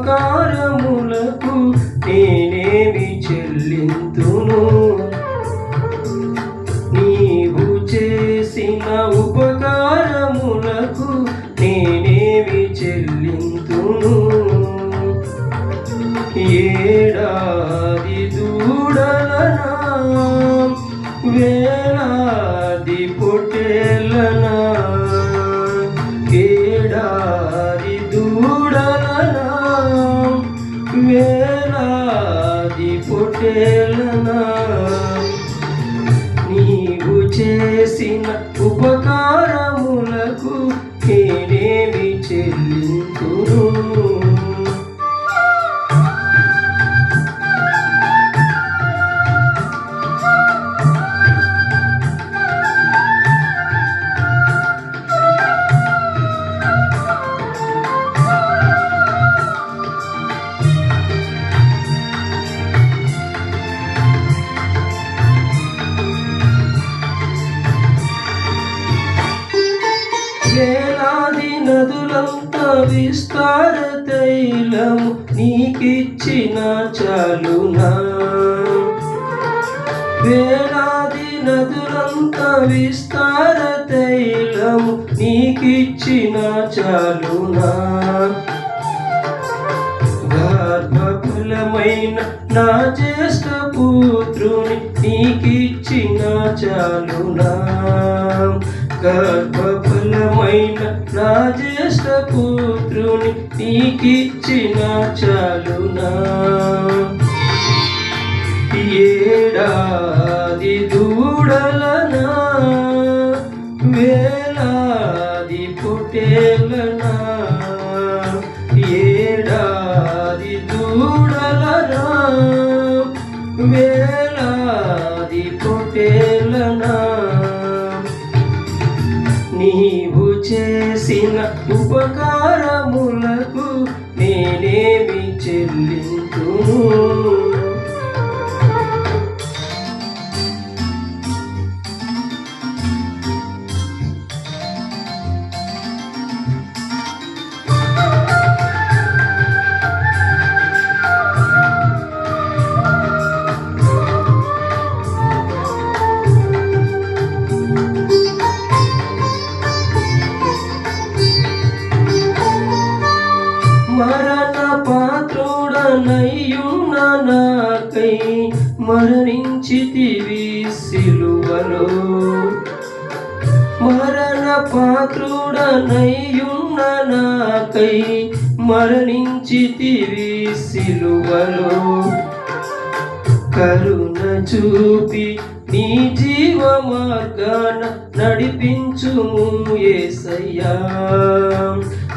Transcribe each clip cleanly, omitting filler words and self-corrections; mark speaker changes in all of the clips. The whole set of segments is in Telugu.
Speaker 1: ఉపకారములకు నేనేమి చెల్లింతును? నీవు చేసిన ఉపకారములకు నేనేమి చెల్లింతును? ఏడాది దూడలనా, వేలాది పొట్టేళ్ళనా, ఏడాది దూడలనా, వేలాది పొట్టేళ్ళనా, నీవు చేసిన ఉపకారములకు నేనేమి చెల్లింతును? వేలాది నదులంత విస్తార తైలము నీకిచ్చిన చాలునా? వేలాది నదులంత విస్తార తైలము నీకిచ్చిన చాలునా? గర్భఫలమైన నా జ్యేష్ఠ పుత్రుని నీకిచ్చిన చాలునా? గర్భఫలమైన నా జ్యేష్ఠ పుత్రుని నీకిచ్చిన చాలునా? ఏడాది దూడలనా, వేలాది పొట్టేళ్ళనా, ఏడాది దూడలనా, వేలాది పొట్టేళ్ళనా, నీవు చేసిన ఉపకారములకు నేనేమి చెల్లింతును? మరణ పాత్రుడనయ్యున్న నాకై మరణించితివి సిలువలో. మరణ పాత్రుడనయ్యున్న నాకై మరణించితివి సిలువలో. కరుణ చూపి నీ జీవ మార్గాన నడిపించుము యేసయ్యా.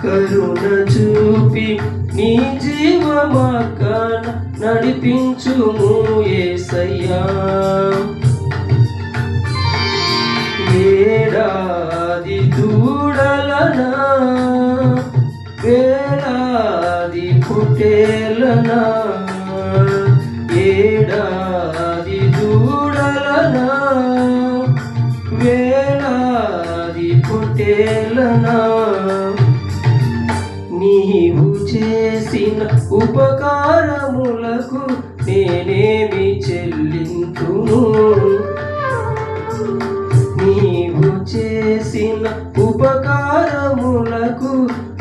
Speaker 1: కరుణ చూపి నీ జీవ మార్గాన నడిపించుము యేసయ్యా. ఏడాది దూడలనా, వేలాది పొట్టేళ్ళనా, ఏడాది దూడలనా, వేలాది పొట్టేళ్ళనా, నీవు చేసిన ఉపకారములకు నేనేమి చెల్లింతును? నీవు చేసిన ఉపకారములకు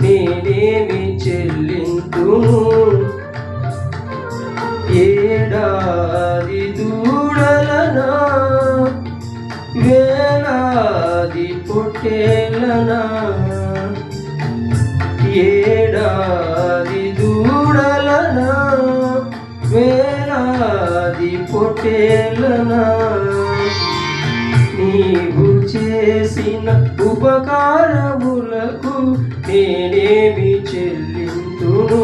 Speaker 1: నేనేమి చెల్లింతును? ఏడాది దూడలనా, వేలాది పొట్టేళ్ళనా, ఏడాది దూడలనా, వేలాది పొట్టేళ్ళనా, నీవు చేసిన ఉపకారములకు నేనేమి చెల్లింతును?